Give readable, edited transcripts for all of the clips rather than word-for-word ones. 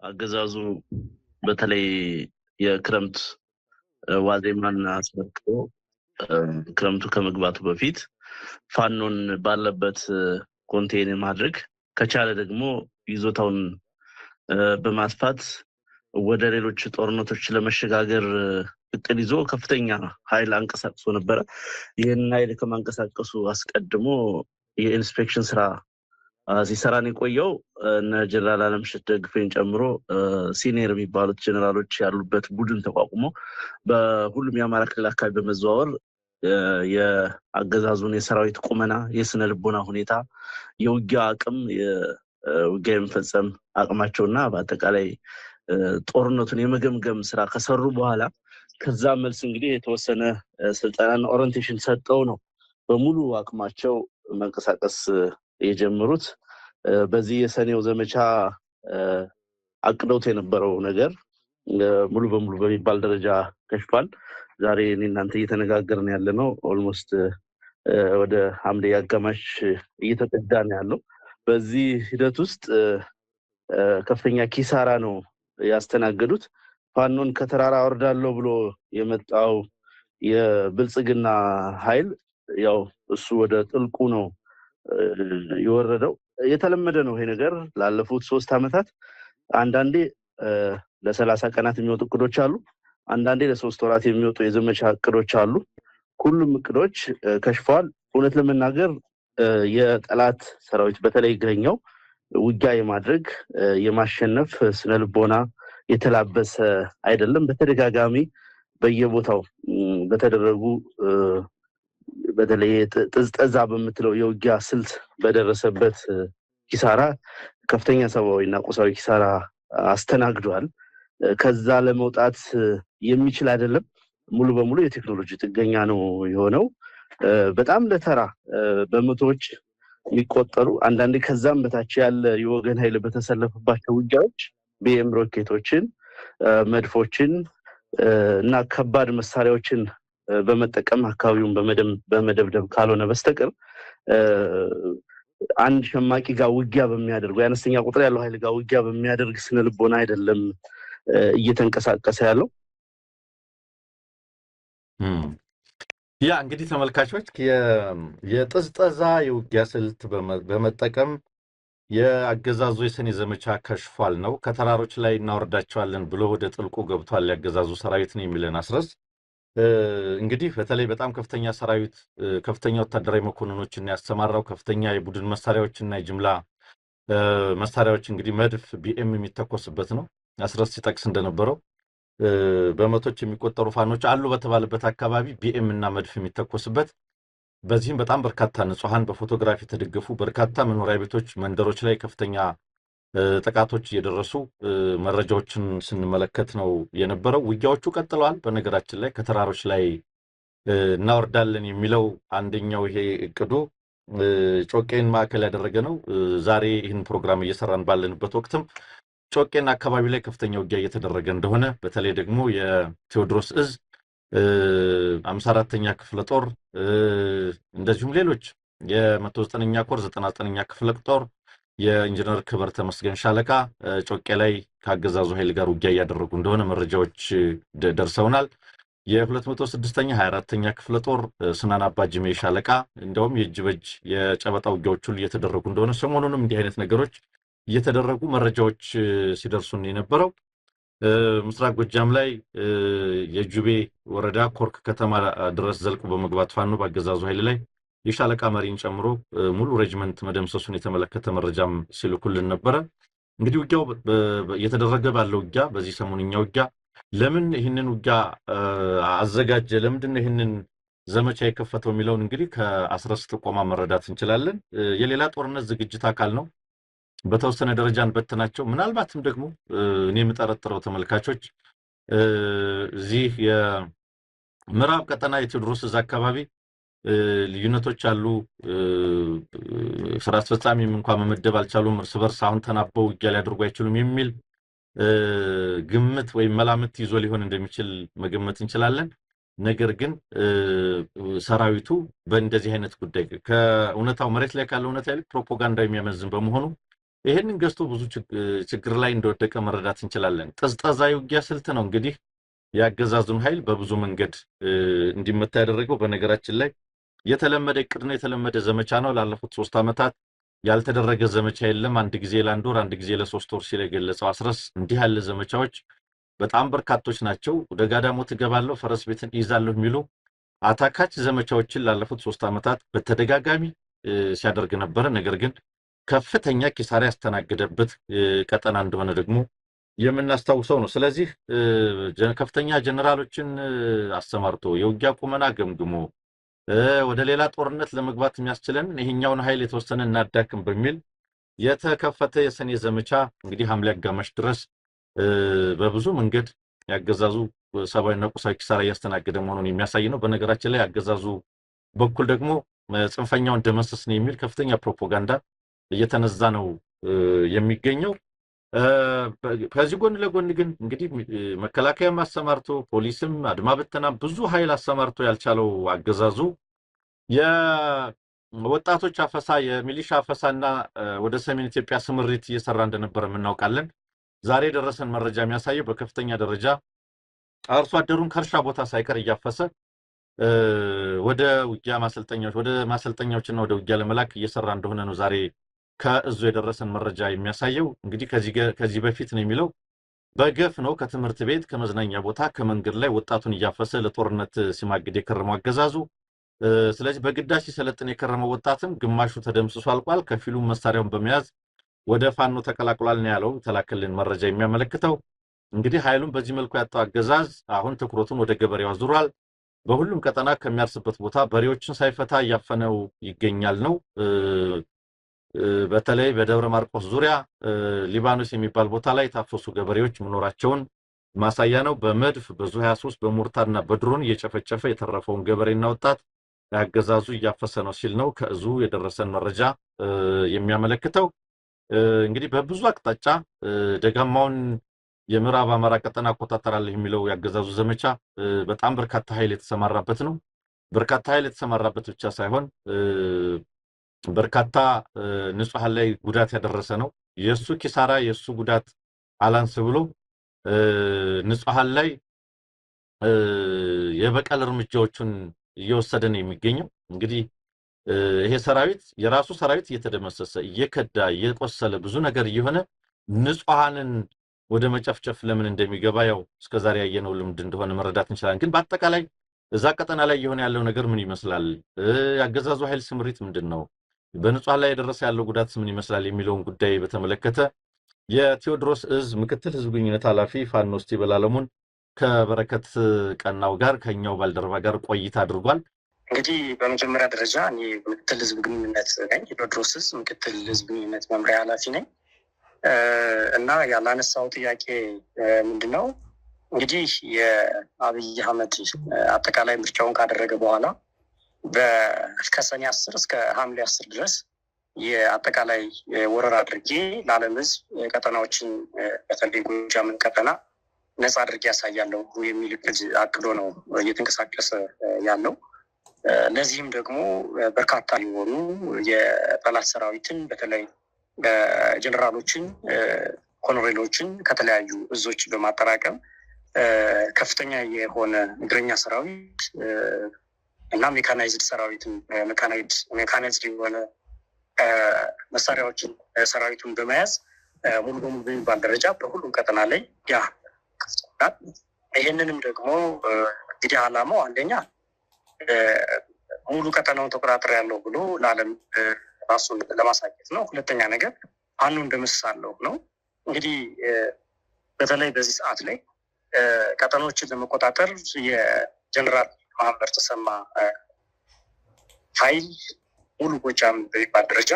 አገዛዙ በተለይ የክረምት ዋዜማን አስመልክቶ ክረምቱ ከመግባቱ በፊት ፋኖን ባለበት ኮንቴን ማድረግ ከቻለ ደግሞ ይዞታውን በማስፋት ወደ ሌሎች ጦርነቶች ለመሸጋገር እቅድ ይዞ ከፍተኛ ኃይል አንቀሳቅሶ ነበር። ይህን ኃይል ከማንቀሳቀሱ አስቀድሞ የኢንስፔክሽን ስራ ሲሰራን የቆየው እነ ጀነራል አለምሸት ደግፌን ጨምሮ ሲኒየር የሚባሉት ጀነራሎች ያሉበት ቡድን ተቋቁሞ በሁሉም የአማራ ክልል አካባቢ በመዘዋወር የአገዛዙን የሰራዊት ቁመና፣ የስነ ልቦና ሁኔታ፣ የውጊያ አቅም፣ የውጊያ የመፈጸም አቅማቸውና በአጠቃላይ ጦርነቱን የመገምገም ስራ ከሰሩ በኋላ ከዛ መልስ እንግዲህ የተወሰነ ስልጠናና ኦሪንቴሽን ሰጠው ነው በሙሉ አቅማቸው መንቀሳቀስ የጀመሩት። በዚህ የሰኔው ዘመቻ አቅደውት የነበረው ነገር ሙሉ በሙሉ በሚባል ደረጃ ከሽፏል። ዛሬ እኔ እናንተ እየተነጋገርን ያለነው ኦልሞስት ወደ ሐምሌ አጋማሽ እየተጠጋ ነው ያለው። በዚህ ሂደት ውስጥ ከፍተኛ ኪሳራ ነው ያስተናገዱት። ፋኖን ከተራራ አወርዳለሁ ብሎ የመጣው የብልጽግና ኃይል ያው እሱ ወደ ጥልቁ ነው የወረደው። የተለመደ ነው ይሄ ነገር ላለፉት 3 አመታት። አንዳንዴ ለ30 ቀናት የሚወጡ እቅዶች አሉ፣ አንዳንዴ ለ3 ወራት የሚወጡ የዘመቻ እቅዶች አሉ። ሁሉም እቅዶች ከሽፈዋል። እውነት ለመናገር የጠላት ሰራዊት በተለይ እግረኛው ውጊያ የማድረግ የማሸነፍ ስነልቦና የተላበሰ አይደለም። በተደጋጋሚ በየቦታው በተደረጉ በተለይ ጥዝጠዛ በምትለው የውጊያ ስልት በደረሰበት ኪሳራ ከፍተኛ ሰብአዊና ቁሳዊ ኪሳራ አስተናግዷል። ከዛ ለመውጣት የሚችል አይደለም። ሙሉ በሙሉ የቴክኖሎጂ ጥገኛ ነው የሆነው። በጣም ለተራ በመቶዎች የሚቆጠሩ አንዳንዴ ከዛም በታች ያለ የወገን ኃይል በተሰለፈባቸው ውጊያዎች ቢኤም ሮኬቶችን፣ መድፎችን እና ከባድ መሳሪያዎችን በመጠቀም አካባቢውን በመደብደብ ካልሆነ በስተቀር አንድ ሸማቂ ጋር ውጊያ በሚያደርጉ የአነስተኛ ቁጥር ያለው ኃይል ጋር ውጊያ በሚያደርግ ስነልቦና አይደለም እየተንቀሳቀሰ ያለው። ያ እንግዲህ ተመልካቾች የጥዝጠዛ የውጊያ ስልት በመጠቀም የአገዛዙ የሰኔ ዘመቻ ከሽፏል ነው። ከተራሮች ላይ እናወርዳቸዋለን ብሎ ወደ ጥልቁ ገብቷል ያገዛዙ ሰራዊት ነው የሚለን አስረስ። እንግዲህ በተለይ በጣም ከፍተኛ ሰራዊት፣ ከፍተኛ ወታደራዊ መኮንኖችን ያሰማራው፣ ከፍተኛ የቡድን መሳሪያዎችና የጅምላ መሳሪያዎች እንግዲህ መድፍ ቢኤም የሚተኮስበት ነው። አስረስ ሲጠቅስ እንደነበረው በመቶች የሚቆጠሩ ፋኖች አሉ በተባለበት አካባቢ ቢኤም እና መድፍ የሚተኮስበት፣ በዚህም በጣም በርካታ ንጹሃን በፎቶግራፊ የተደገፉ በርካታ መኖሪያ ቤቶች፣ መንደሮች ላይ ከፍተኛ ጥቃቶች እየደረሱ መረጃዎችን ስንመለከት ነው የነበረው። ውጊያዎቹ ቀጥለዋል። በነገራችን ላይ ከተራሮች ላይ እናወርዳለን የሚለው አንደኛው ይሄ እቅዱ ጮቄን ማዕከል ያደረገ ነው። ዛሬ ይህን ፕሮግራም እየሰራን ባለንበት ወቅትም ጮቄና አካባቢ ላይ ከፍተኛ ውጊያ እየተደረገ እንደሆነ በተለይ ደግሞ የቴዎድሮስ እዝ 54ኛ ክፍለ ጦር እንደዚሁም ሌሎች የ109ኛ ኮር 99ኛ ክፍለ ጦር የኢንጂነር ክብር ተመስገን ሻለቃ ጮቄ ላይ ከአገዛዙ ኃይል ጋር ውጊያ እያደረጉ እንደሆነ መረጃዎች ደርሰውናል። የ206ኛ 24ኛ ክፍለ ጦር ስናን አባጅሜ ሻለቃ እንደውም የእጅ በእጅ የጨበጣ ውጊያዎች ሁሉ እየተደረጉ እንደሆነ ሰሞኑንም እንዲህ አይነት ነገሮች እየተደረጉ መረጃዎች ሲደርሱን የነበረው። ምስራቅ ጎጃም ላይ የጁቤ ወረዳ ኮርክ ከተማ ድረስ ዘልቆ በመግባት ፋኖ በአገዛዙ ኃይል ላይ የሻለቃ መሪን ጨምሮ ሙሉ ሬጅመንት መደምሰሱን የተመለከተ መረጃም ሲልኩልን ነበረ። እንግዲህ ውጊያው እየተደረገ ባለው ውጊያ በዚህ ሰሞንኛ ውጊያ ለምን ይህንን ውጊያ አዘጋጀ፣ ለምንድን ነው ይህንን ዘመቻ የከፈተው የሚለውን እንግዲህ ከአስረስ ጥቆማ መረዳት እንችላለን። የሌላ ጦርነት ዝግጅት አካል ነው። በተወሰነ ደረጃ እንበትናቸው። ምናልባትም ደግሞ እኔ የምጠረጥረው ተመልካቾች እዚህ የምዕራብ ቀጠና የቴዎድሮስ እዝ አካባቢ ልዩነቶች አሉ። ስራ አስፈጻሚም እንኳን መመደብ አልቻሉም። እርስ በርስ አሁን ተናበው ውጊያ ሊያደርጉ አይችሉም የሚል ግምት ወይም መላምት ይዞ ሊሆን እንደሚችል መገመት እንችላለን። ነገር ግን ሰራዊቱ በእንደዚህ አይነት ጉዳይ ከእውነታው መሬት ላይ ካለው እውነታ ይልቅ ፕሮፓጋንዳ የሚያመዝን በመሆኑ ይሄንን ገዝቶ ብዙ ችግር ላይ እንደወደቀ መረዳት እንችላለን። ጠዝጣዛ የውጊያ ስልት ነው እንግዲህ ያገዛዙን ኃይል በብዙ መንገድ እንዲመታ ያደረገው። በነገራችን ላይ የተለመደ እቅድ ነው፣ የተለመደ ዘመቻ ነው። ላለፉት 3 ዓመታት ያልተደረገ ዘመቻ የለም። አንድ ጊዜ ለአንድ ወር፣ አንድ ጊዜ ለ3 ወር ሲል የገለጸው አስረስ እንዲህ ያለ ዘመቻዎች በጣም በርካቶች ናቸው። ወደ ጋዳሞት እገባለሁ፣ ፈረስ ቤትን ይዛለሁ የሚሉ አታካች ዘመቻዎችን ላለፉት 3 ዓመታት በተደጋጋሚ ሲያደርግ ነበር። ነገር ግን ከፍተኛ ኪሳራ ያስተናገደበት ቀጠና እንደሆነ ደግሞ የምናስታውሰው ነው። ስለዚህ ከፍተኛ ጀነራሎችን አሰማርቶ የውጊያ ቁመና ገምግሞ ወደ ሌላ ጦርነት ለመግባት የሚያስችለን ይሄኛውን ኃይል የተወሰነ እናዳክም በሚል የተከፈተ የሰኔ ዘመቻ እንግዲህ ሐምሌ አጋማሽ ድረስ በብዙ መንገድ ያገዛዙ ሰብአዊና ቁሳዊ ኪሳራ እያስተናገደ መሆኑን የሚያሳይ ነው። በነገራችን ላይ ያገዛዙ በኩል ደግሞ ጽንፈኛውን ደመሰስ ነው የሚል ከፍተኛ ፕሮፓጋንዳ እየተነዛ ነው የሚገኘው። ከዚህ ጎን ለጎን ግን እንግዲህ መከላከያም አሰማርቶ ፖሊስም አድማ ብተና ብዙ ኃይል አሰማርቶ ያልቻለው አገዛዙ የወጣቶች አፈሳ የሚሊሻ አፈሳና ወደ ሰሜን ኢትዮጵያ ስምሪት እየሰራ እንደነበረ እናውቃለን። ዛሬ ደረሰን መረጃ የሚያሳየው በከፍተኛ ደረጃ አርሶ አደሩን ከእርሻ ቦታ ሳይቀር እያፈሰ ወደ ውጊያ ማሰልጠኛዎችና ወደ ውጊያ ለመላክ እየሰራ እንደሆነ ነው ዛሬ ከእዙ የደረሰን መረጃ የሚያሳየው። እንግዲህ ከዚህ በፊት ነው የሚለው በገፍ ነው ከትምህርት ቤት ከመዝናኛ ቦታ ከመንገድ ላይ ወጣቱን እያፈሰ ለጦርነት ሲማግድ የከረመው አገዛዙ። ስለዚህ በግዳጅ ሲሰለጥን የከረመው ወጣትም ግማሹ ተደምስሶ አልቋል፣ ከፊሉም መሳሪያውን በመያዝ ወደ ፋኖ ተቀላቅሏል ነው ያለው ተላከልን መረጃ የሚያመለክተው። እንግዲህ ኃይሉን በዚህ መልኩ ያጣው አገዛዝ አሁን ትኩረቱን ወደ ገበሬው አዙሯል። በሁሉም ቀጠና ከሚያርስበት ቦታ በሬዎችን ሳይፈታ እያፈነው ይገኛል ነው። በተለይ በደብረ ማርቆስ ዙሪያ ሊባኖስ የሚባል ቦታ ላይ ታፈሱ ገበሬዎች መኖራቸውን ማሳያ ነው። በመድፍ በዙ 23 በሞርታርና በድሮን እየጨፈጨፈ የተረፈውን ገበሬና ወጣት ያገዛዙ እያፈሰ ነው ሲል ነው ከእዙ የደረሰን መረጃ የሚያመለክተው። እንግዲህ በብዙ አቅጣጫ ደጋማውን የምዕራብ አማራ ቀጠና አቆጣጠራለሁ የሚለው ያገዛዙ ዘመቻ በጣም በርካታ ኃይል የተሰማራበት ነው። በርካታ ኃይል የተሰማራበት ብቻ ሳይሆን በርካታ ንጹሃን ላይ ጉዳት ያደረሰ ነው። የሱ ኪሳራ የሱ ጉዳት አላንስ ብሎ ንጹሃን ላይ የበቀል እርምጃዎችን እየወሰደ ነው የሚገኘው። እንግዲህ ይሄ ሰራዊት የራሱ ሰራዊት እየተደመሰሰ እየከዳ እየቆሰለ ብዙ ነገር እየሆነ ንጹሃንን ወደ መጨፍጨፍ ለምን እንደሚገባ ያው እስከዛሬ ያየነው ልምድ እንደሆነ መረዳት እንችላለን። ግን በአጠቃላይ እዛ ቀጠና ላይ የሆነ ያለው ነገር ምን ይመስላል? ያገዛዙ ኃይል ስምሪት ምንድነው? በንጹሃን ላይ የደረሰ ያለው ጉዳት ምን ይመስላል የሚለውን ጉዳይ በተመለከተ የቴዎድሮስ እዝ ምክትል ህዝብ ግንኙነት ኃላፊ ፋኖ ስቲበል አለሙን ከበረከት ቀናው ጋር ከኛው ባልደረባ ጋር ቆይታ አድርጓል። እንግዲህ በመጀመሪያ ደረጃ እኔ ምክትል ህዝብ ግንኙነት ነኝ። የቴዎድሮስ እዝ ምክትል ህዝብ ግንኙነት መምሪያ ኃላፊ ነኝ እና ያላነሳው ጥያቄ ምንድነው እንግዲህ የአብይ አህመድ አጠቃላይ ምርጫውን ካደረገ በኋላ ከሰኔ 10 እስከ ሐምሌ 10 ድረስ የአጠቃላይ ወረራ አድርጌ ለዓለም ህዝብ ቀጠናዎችን በተለይ ጎጃምን ቀጠና ነፃ አድርጌ ያሳያለሁ የሚል እቅድ አቅዶ ነው እየተንቀሳቀሰ ያለው። ለዚህም ደግሞ በርካታ የሆኑ የጠላት ሰራዊትን በተለይ ጀነራሎችን፣ ኮሎኔሎችን ከተለያዩ እዞች በማጠራቀም ከፍተኛ የሆነ እግረኛ ሰራዊት እና ሜካናይዝድ ሰራዊትን ሜካናይዝድ የሆነ መሳሪያዎችን ሰራዊቱን በመያዝ ሙሉ በሙሉ በሚባል ደረጃ በሁሉም ቀጠና ላይ ይህንንም ደግሞ እንግዲህ ዓላማው አንደኛ ሙሉ ቀጠናውን ተቆጣጠር ያለው ብሎ ለዓለም ራሱን ለማሳየት ነው። ሁለተኛ ነገር ፋኖ እንደምሳለው ነው። እንግዲህ በተለይ በዚህ ሰዓት ላይ ቀጠናዎችን ለመቆጣጠር የጀነራል ማህበር ተሰማ ኃይል ሙሉ ጎጃም በሚባል ደረጃ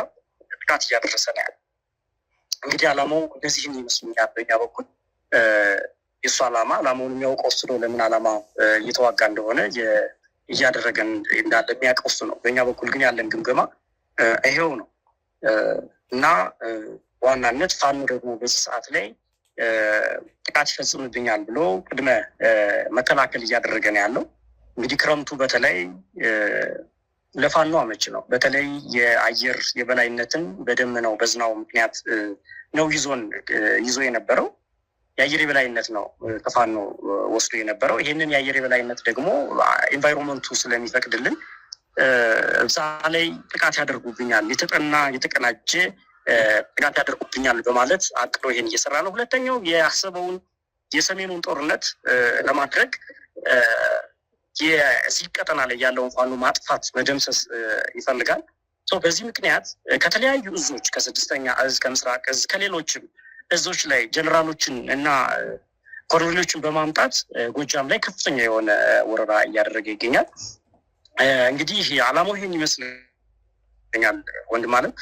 ጥቃት እያደረሰ ነው ያለ። እንግዲህ ዓላማው እንደዚህም ይመስለኛል። በኛ በኩል የእሱ ዓላማውን የሚያውቀው እሱ ነው። ለምን ዓላማ እየተዋጋ እንደሆነ እያደረገን እንዳለ የሚያውቀው እሱ ነው። በእኛ በኩል ግን ያለን ግምገማ ይሄው ነው እና ዋናነት ፋኖ ደግሞ በዚህ ሰዓት ላይ ጥቃት ይፈጽምብኛል ብሎ ቅድመ መከላከል እያደረገ ነው ያለው። እንግዲህ ክረምቱ በተለይ ለፋኖ አመች ነው። በተለይ የአየር የበላይነትን በደመናው በዝናው ምክንያት ነው ይዞ የነበረው የአየር የበላይነት ነው ከፋኖ ወስዶ የነበረው። ይህንን የአየር የበላይነት ደግሞ ኤንቫይሮንመንቱ ስለሚፈቅድልን እዛ ላይ ጥቃት ያደርጉብኛል፣ የተቀናጀ ጥቃት ያደርጉብኛል በማለት አቅዶ ይሄን እየሰራ ነው። ሁለተኛው ያሰበውን የሰሜኑን ጦርነት ለማድረግ የዚህ ቀጠና ላይ ያለውን ፋኖ ማጥፋት መደምሰስ ይፈልጋል። በዚህ ምክንያት ከተለያዩ እዞች ከ6ኛ እዝ ከምስራቅ እዝ ከሌሎችም እዞች ላይ ጀነራሎችን እና ኮሎኔሎችን በማምጣት ጎጃም ላይ ከፍተኛ የሆነ ወረራ እያደረገ ይገኛል። እንግዲህ ዓላማው ይሄን ይመስለኛል ወንድም አለም።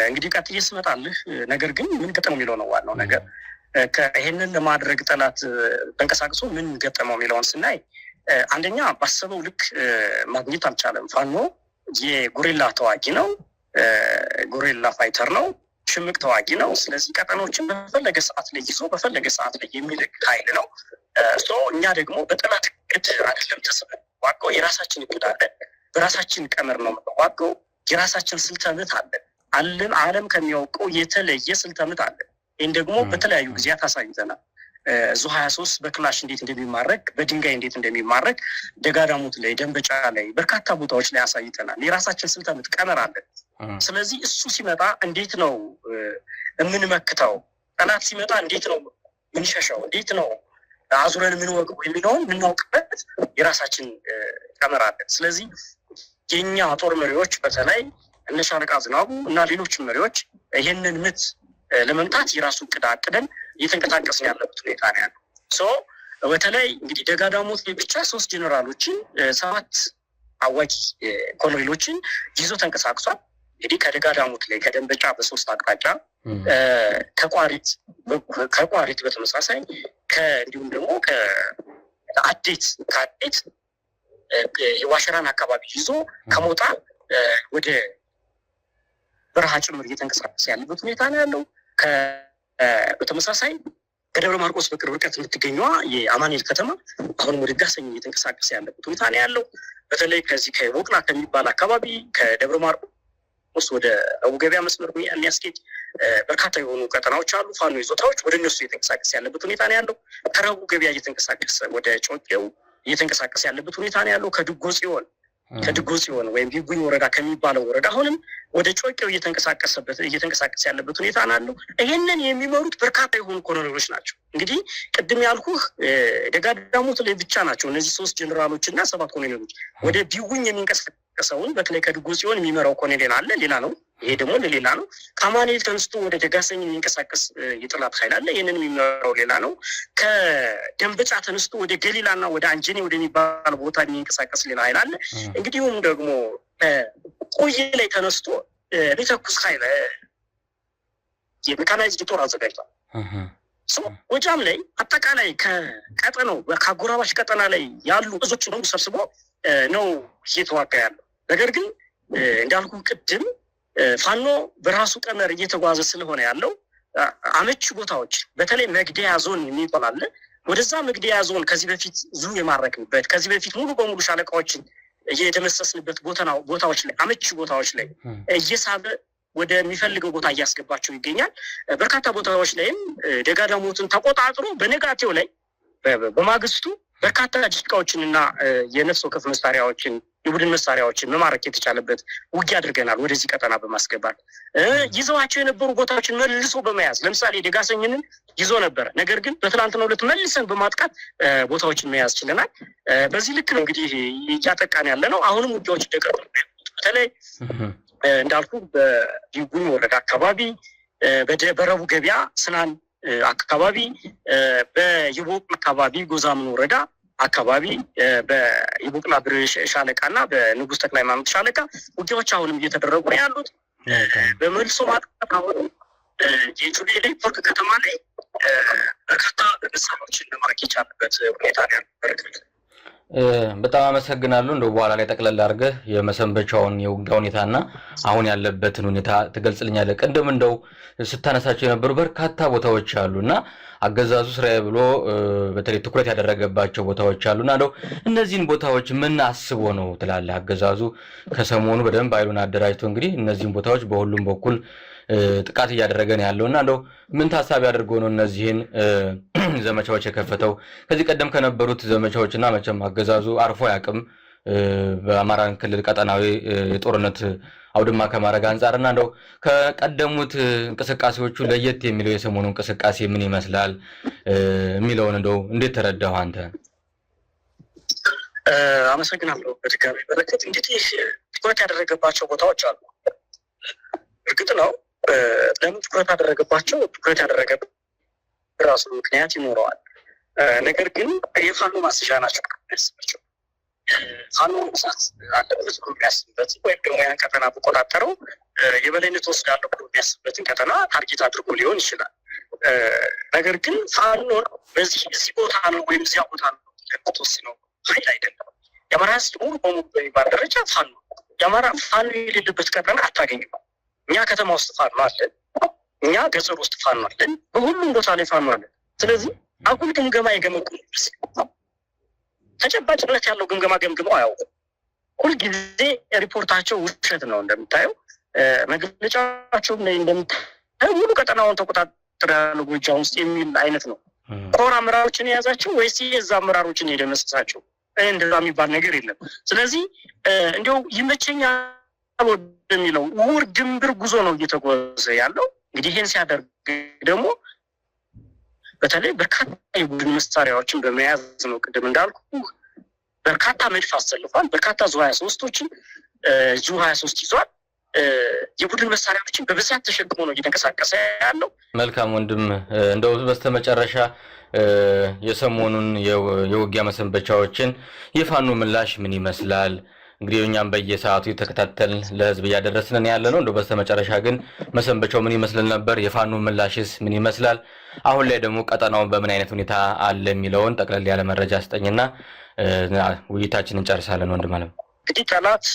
እንግዲህ ቀጥዬ ስመጣልህ ነገር ግን ምን ገጠመው የሚለው ነው ዋናው ነገር። ይሄንን ለማድረግ ጠላት ተንቀሳቅሶ ምን ገጠመው የሚለውን ስናይ አንደኛ ባሰበው ልክ ማግኘት አልቻለም። ፋኖ የጎሪላ ተዋጊ ነው፣ ጎሪላ ፋይተር ነው፣ ሽምቅ ተዋጊ ነው። ስለዚህ ቀጠኖችን በፈለገ ሰዓት ላይ ይዞ በፈለገ ሰዓት ላይ የሚልክ ኃይል ነው። እኛ ደግሞ በጠላት እቅድ አይደለም ተሰዋቀው የራሳችን እቅድ አለን። በራሳችን ቀመር ነው የምንዋቀው። የራሳችን ስልተምት አለን። ዓለም ከሚያውቀው የተለየ ስልተምት አለን። ይህን ደግሞ በተለያዩ ጊዜያት አሳይተናል። ዙ 23 በክላሽ እንዴት እንደሚማረክ በድንጋይ እንዴት እንደሚማረክ ደጋዳሞት ላይ ደንበጫ ላይ በርካታ ቦታዎች ላይ አሳይተናል። የራሳችን ስልተምት ቀመር አለን። ስለዚህ እሱ ሲመጣ እንዴት ነው የምንመክተው? ጠላት ሲመጣ እንዴት ነው ምንሸሸው? እንዴት ነው አዙረን የምንወቀው የሚለውን የምናውቅበት የራሳችን ቀመር አለን። ስለዚህ የኛ ጦር መሪዎች በተለይ እነ ሻለቃ ዝናቡ እና ሌሎችም መሪዎች ይህንን ምት ለመምታት የራሱ እቅድ አቅደን እየተንቀሳቀስን ያለበት ሁኔታ ነው ያለው። በተለይ እንግዲህ ደጋዳሞት ላይ ብቻ 3 ጀነራሎችን 7 አዋጊ ኮሎኔሎችን ይዞ ተንቀሳቅሷል። እንግዲህ ከደጋዳሞት ላይ ከደንበጫ በ3 አቅጣጫ ከቋሪት በተመሳሳይ እንዲሁም ደግሞ ከአዴት የዋሸራን አካባቢ ይዞ ከሞጣ ወደ በረሃ ጭምር እየተንቀሳቀሰ ያለበት ሁኔታ ነው ያለው። በተመሳሳይ ከደብረ ማርቆስ በቅርብ ርቀት የምትገኘዋ የአማኑኤል ከተማ አሁንም ወደ ጋሰኝ እየተንቀሳቀሰ ያለበት ሁኔታ ነው ያለው። በተለይ ከዚህ ከቦቅላ ከሚባል አካባቢ ከደብረ ማርቆስ ወደ ረቡዕ ገበያ መስመር የሚያስኬድ በርካታ የሆኑ ቀጠናዎች አሉ። ፋኖ ይዞታዎች ወደ እነሱ እየተንቀሳቀሰ ያለበት ሁኔታ ነው ያለው። ከረቡዕ ገበያ እየተንቀሳቀሰ ወደ ጮቄው እየተንቀሳቀሰ ያለበት ሁኔታ ነው ያለው። ከድጎ ጽዮን ወይም ቢጉኝ ወረዳ ከሚባለው ወረዳ አሁንም ወደ ጮቄው እየተንቀሳቀሰ ያለበት ሁኔታ ነው። ይሄንን የሚመሩት በርካታ የሆኑ ኮሎኔሎች ናቸው። እንግዲህ ቅድም ያልኩህ ደጋዳሞት ላይ ብቻ ናቸው እነዚህ 3 ጀነራሎች እና 7 ኮሎኔሎች። ወደ ቢጉኝ የሚንቀሳቀሰውን በተለይ ከድጎ ጽዮን የሚመራው ኮሎኔል አለ፣ ሌላ ነው። ይሄ ደግሞ ሌላ ነው። ከአማኑኤል ተነስቶ ወደ ደጋሰኝ የሚንቀሳቀስ የጠላት ኃይል አለ፣ ይህንን የሚመራው ሌላ ነው። ከደንበጫ ተነስቶ ወደ ገሊላና ወደ አንጀኔ ወደሚባል ቦታ የሚንቀሳቀስ ሌላ ኃይል አለ። እንግዲሁም ደግሞ ቆየ ላይ ተነስቶ ሊተኩስ ኃይል የሜካናይዝድ ጦር አዘጋጅቷል። ጎጃም ላይ አጠቃላይ ከቀጠናው ከአጎራባሽ ቀጠና ላይ ያሉ እዞችን ሁሉ ሰብስቦ ነው እየተዋጋ ያለው። ነገር ግን እንዳልኩ ቅድም ፋኖ በራሱ ቀመር እየተጓዘ ስለሆነ ያለው አመች ቦታዎች በተለይ መግደያ ዞን የሚባል አለ። ወደዛ መግደያ ዞን ከዚህ በፊት የማረክንበት ከዚህ በፊት ሙሉ በሙሉ ሻለቃዎችን እየደመሰስንበት ቦታዎች ላይ አመች ቦታዎች ላይ እየሳበ ወደሚፈልገው ቦታ እያስገባቸው ይገኛል። በርካታ ቦታዎች ላይም ደጋዳሞትን ተቆጣጥሮ በነጋቴው ላይ በማግስቱ በርካታ ዲሽቃዎችን እና የነፍስ ወከፍ መሳሪያዎችን የቡድን መሳሪያዎችን መማረክ የተቻለበት ውጊያ አድርገናል። ወደዚህ ቀጠና በማስገባት ይዘዋቸው የነበሩ ቦታዎችን መልሶ በመያዝ ለምሳሌ ደጋሰኝንን ይዞ ነበረ። ነገር ግን በትናንትናው ዕለት መልሰን በማጥቃት ቦታዎችን መያዝ ችለናል። በዚህ ልክ ነው እንግዲህ እያጠቃን ያለ ነው። አሁንም ውጊያዎች እንደቀጠሉ በተለይ እንዳልኩ በቢጉኝ ወረዳ አካባቢ በረቡዕ ገበያ ስናን አካባቢ በይቦቅላ አካባቢ ጎዛምን ወረዳ አካባቢ በይቦቅላ ብር ሻለቃ እና በንጉስ ተክለ ሃይማኖት ሻለቃ ውጊያዎች አሁንም እየተደረጉ ነው ያሉት። በመልሶ ማጥቃት አሁን የጁሌ ኔትወርክ ከተማ ላይ በርካታ መሳሪያዎችን ለማድረግ የቻለበት ሁኔታ ነው ያለው። በጣም አመሰግናለሁ። እንደው በኋላ ላይ ጠቅለል አድርገህ የመሰንበቻውን የውጊያ ሁኔታና አሁን ያለበትን ሁኔታ ትገልጽልኛለህ። ቀደም እንደው ስታነሳቸው የነበሩ በርካታ ቦታዎች አሉና አገዛዙ ስራዬ ብሎ በተለይ ትኩረት ያደረገባቸው ቦታዎች አሉና እንደው እነዚህን ቦታዎች ምን አስቦ ነው ትላለህ? አገዛዙ ከሰሞኑ በደንብ ኃይሉን አደራጅቶ እንግዲህ እነዚህን ቦታዎች በሁሉም በኩል ጥቃት እያደረገ ነው ያለውና እንደው ምን ታሳቢ አድርጎ ነው እነዚህን ዘመቻዎች የከፈተው? ከዚህ ቀደም ከነበሩት ዘመቻዎችና መቼም አገዛዙ አርፎ ያቅም በአማራ ክልል ቀጠናዊ የጦርነት አውድማ ከማድረግ አንጻርና እንደው ከቀደሙት እንቅስቃሴዎቹ ለየት የሚለው የሰሞኑ እንቅስቃሴ ምን ይመስላል የሚለውን እንደው እንዴት ተረዳው አንተ? አመሰግናለሁ። በድጋሚ በረከት እንግዲህ ትኩረት ያደረገባቸው ቦታዎች አሉ። እርግጥ ነው ለምን ትኩረት ያደረገባቸው? ትኩረት ያደረገበት ራሱ ምክንያት ይኖረዋል። ነገር ግን የፋኖ ማስሻ ናቸው የሚያስባቸው ፋኖ መሳት አለበት ብሎ የሚያስብበት ወይም ደግሞ ያን ቀጠና በቆጣጠረው የበላይነት ወስዳለሁ ብሎ የሚያስብበትን ቀጠና ታርጌት አድርጎ ሊሆን ይችላል። ነገር ግን ፋኖ እዚህ ቦታ ነው ወይም እዚያ ቦታ ነው ተወስነው ኃይል አይደለም። የአማራ ህዝብ ሙሉ በሙሉ በሚባል ደረጃ ፋኖ የአማራ ፋኖ የሌለበት ቀጠና አታገኝም። እኛ ከተማ ውስጥ ፋኖ አለን፣ እኛ ገጠር ውስጥ ፋኖ አለን፣ በሁሉም ቦታ ላይ ፋኖ አለን። ስለዚህ አጉል ግምገማ የገመገሙ ተጨባጭነት ያለው ግምገማ ገምግመው አያውቁም። ሁልጊዜ ሪፖርታቸው ውሸት ነው። እንደምታየው መግለጫቸውም ላይ እንደምታየው ሙሉ ቀጠናውን ተቆጣጠር ያለው ጎጃም ውስጥ የሚል አይነት ነው። ኮር አመራሮችን የያዛቸው ወይስ የዛ አመራሮችን የደመሰሳቸው? እንደዛ የሚባል ነገር የለም። ስለዚህ እንዲያው ይመቸኛል ወደሚለው ውር ድንብር ጉዞ ነው እየተጓዘ ያለው። እንግዲህ ይህን ሲያደርግ ደግሞ በተለይ በርካታ የቡድን መሳሪያዎችን በመያዝ ነው። ቅድም እንዳልኩ በርካታ መድፍ አሰልፏል። በርካታ ዙ 23ቶችን ዙ 23 ይዟል። የቡድን መሳሪያዎችን በብዛት ተሸክሞ ነው እየተንቀሳቀሰ ያለው። መልካም ወንድም፣ እንደው በስተመጨረሻ የሰሞኑን የውጊያ መሰንበቻዎችን የፋኖ ምላሽ ምን ይመስላል? እንግዲህ እኛም በየሰዓቱ የተከታተልን ለህዝብ እያደረስን ያለ ነው። እንደው በስተመጨረሻ ግን መሰንበቻው ምን ይመስል ነበር? የፋኖ ምላሽስ ምን ይመስላል? አሁን ላይ ደግሞ ቀጠናውን በምን አይነት ሁኔታ አለ የሚለውን ጠቅለል ያለ መረጃ ስጠኝና ውይይታችንን እንጨርሳለን። ወንድም አለም፣ እንግዲህ ጠላት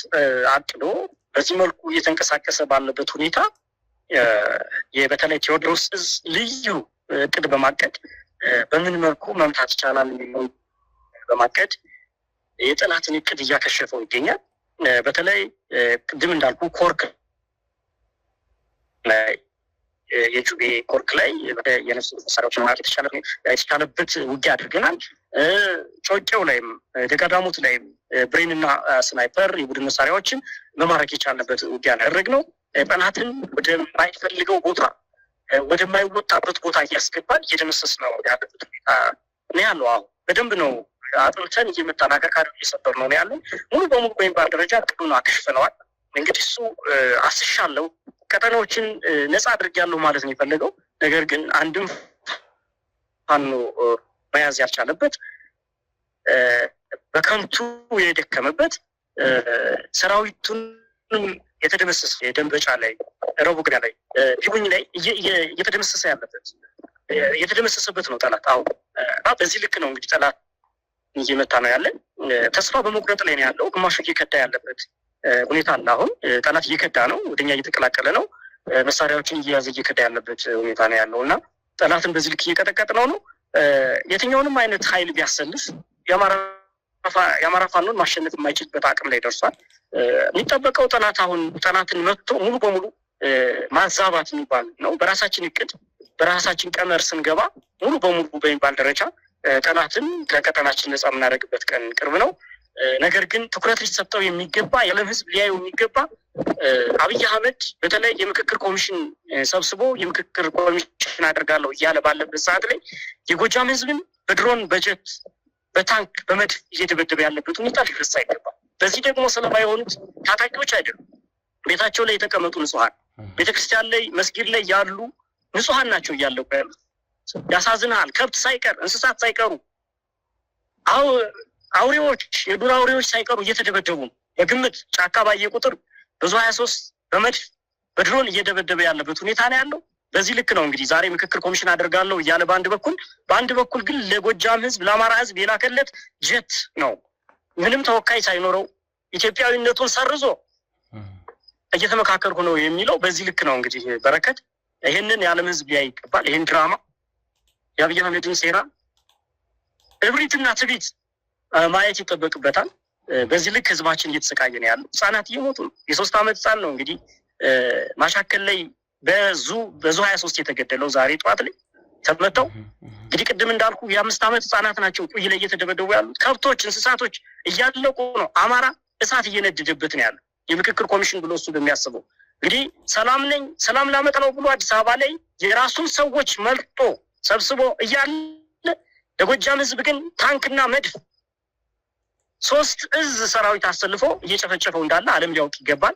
አቅዶ በዚህ መልኩ እየተንቀሳቀሰ ባለበት ሁኔታ በተለይ ቴዎድሮስ እዝ ልዩ እቅድ በማቀድ በምን መልኩ መምታት ይቻላል የሚለውን በማቀድ የጠላትን እቅድ እያከሸፈው ይገኛል። በተለይ ቅድም እንዳልኩ ኮርክ ላይ የጁቤ ኮርክ ላይ የነፍስ መሳሪያዎችን ማድረግ የተቻለበት ውጊያ አድርገናል። ጮቄው ላይም ደጋዳሞት ላይም ብሬንና ስናይፐር የቡድን መሳሪያዎችን መማረክ የቻለበት ውጊያ ያደረግነው ጠላትን ወደማይፈልገው ቦታ ወደማይወጣበት ቦታ እያስገባል እየደመሰስ ነው ያለበት ሁኔታ ነው ያለው። አሁን በደንብ ነው አጥንተን እየመጣን አከርካሪ እየሰበር ነው ያለን። ሙሉ በሙሉ በሚባል ደረጃ እቅዱን አክሽፈነዋል። እንግዲህ እሱ አስሻለው ቀጠናዎችን ነፃ አድርጌያለሁ ማለት ነው የፈለገው። ነገር ግን አንድም ፋኖ መያዝ ያልቻለበት በከንቱ የደከመበት ሰራዊቱን የተደመሰሰ የደንበጫ ላይ ረቡግና ላይ ቢቡኝ ላይ እየተደመሰሰ ያለበት የተደመሰሰበት ነው ጠላት። አሁን በዚህ ልክ ነው እንግዲህ ጠላት እየመታ ነው ያለን። ተስፋ በመቁረጥ ላይ ነው ያለው። ግማሹ እየከዳ ያለበት ሁኔታ አለ። አሁን ጠላት እየከዳ ነው፣ ወደኛ እየተቀላቀለ ነው። መሳሪያዎችን እየያዘ እየከዳ ያለበት ሁኔታ ነው ያለው እና ጠላትን በዚህ ልክ እየቀጠቀጥ ነው። የትኛውንም አይነት ኃይል ቢያሰልፍ የአማራ ፋኖን ማሸነፍ የማይችልበት አቅም ላይ ደርሷል። የሚጠበቀው ጠላት አሁን ጠላትን መጥቶ ሙሉ በሙሉ ማዛባት የሚባል ነው። በራሳችን እቅድ በራሳችን ቀመር ስንገባ ሙሉ በሙሉ በሚባል ደረጃ ጠላትን ከቀጠናችን ነፃ የምናደርግበት ቀን ቅርብ ነው። ነገር ግን ትኩረት ሊሰጠው የሚገባ የዓለም ሕዝብ ሊያየው የሚገባ አብይ አህመድ በተለይ የምክክር ኮሚሽን ሰብስቦ የምክክር ኮሚሽን አደርጋለሁ እያለ ባለበት ሰዓት ላይ የጎጃም ሕዝብን በድሮን በጀት በታንክ በመድፍ እየደበደበ ያለበት ሁኔታ ሊረሳ ይገባል። በዚህ ደግሞ ሰለባ የሆኑት ታጣቂዎች አይደሉም። ቤታቸው ላይ የተቀመጡ ንጹሐን፣ ቤተክርስቲያን ላይ መስጊድ ላይ ያሉ ንጹሐን ናቸው እያለቁ ያሉት። ያሳዝናል። ከብት ሳይቀር እንስሳት ሳይቀሩ አውሬዎች የዱር አውሬዎች ሳይቀሩ እየተደበደቡ በግምት ጫካ ባየ ቁጥር ብዙ 23 በመድፍ በድሮን እየደበደበ ያለበት ሁኔታ ነው ያለው። በዚህ ልክ ነው እንግዲህ ዛሬ ምክክር ኮሚሽን አደርጋለሁ እያለ በአንድ በኩል ግን ለጎጃም ህዝብ ለአማራ ህዝብ የላከለት ጀት ነው። ምንም ተወካይ ሳይኖረው ኢትዮጵያዊነቱን ሰርዞ እየተመካከርኩ ነው የሚለው በዚህ ልክ ነው። እንግዲህ በረከት ይሄንን የዓለም ህዝብ ሊያይ ይገባል። ይሄን ድራማ የአብይ አህመድን ሴራ እብሪትና ትዕቢት ማየት ይጠበቅበታል። በዚህ ልክ ህዝባችን እየተሰቃየ ነው ያለው። ህጻናት እየሞቱ ነው። የ3 ዓመት ህጻን ነው እንግዲህ ማሻከል ላይ በዙ 23 የተገደለው ዛሬ ጠዋት ላይ ተመተው። እንግዲህ ቅድም እንዳልኩ የ5 ዓመት ህጻናት ናቸው ቁይ ላይ እየተደበደቡ ያሉት። ከብቶች፣ እንስሳቶች እያለቁ ነው። አማራ እሳት እየነደደበት ነው ያለው። የምክክር ኮሚሽን ብሎ እሱ በሚያስበው እንግዲህ ሰላም ላመጣ ነው ብሎ አዲስ አበባ ላይ የራሱን ሰዎች መልጦ ሰብስቦ እያለ ለጎጃም ህዝብ ግን ታንክና መድፍ 3 እዝ ሰራዊት አሰልፎ እየጨፈጨፈው እንዳለ ዓለም ሊያውቅ ይገባል።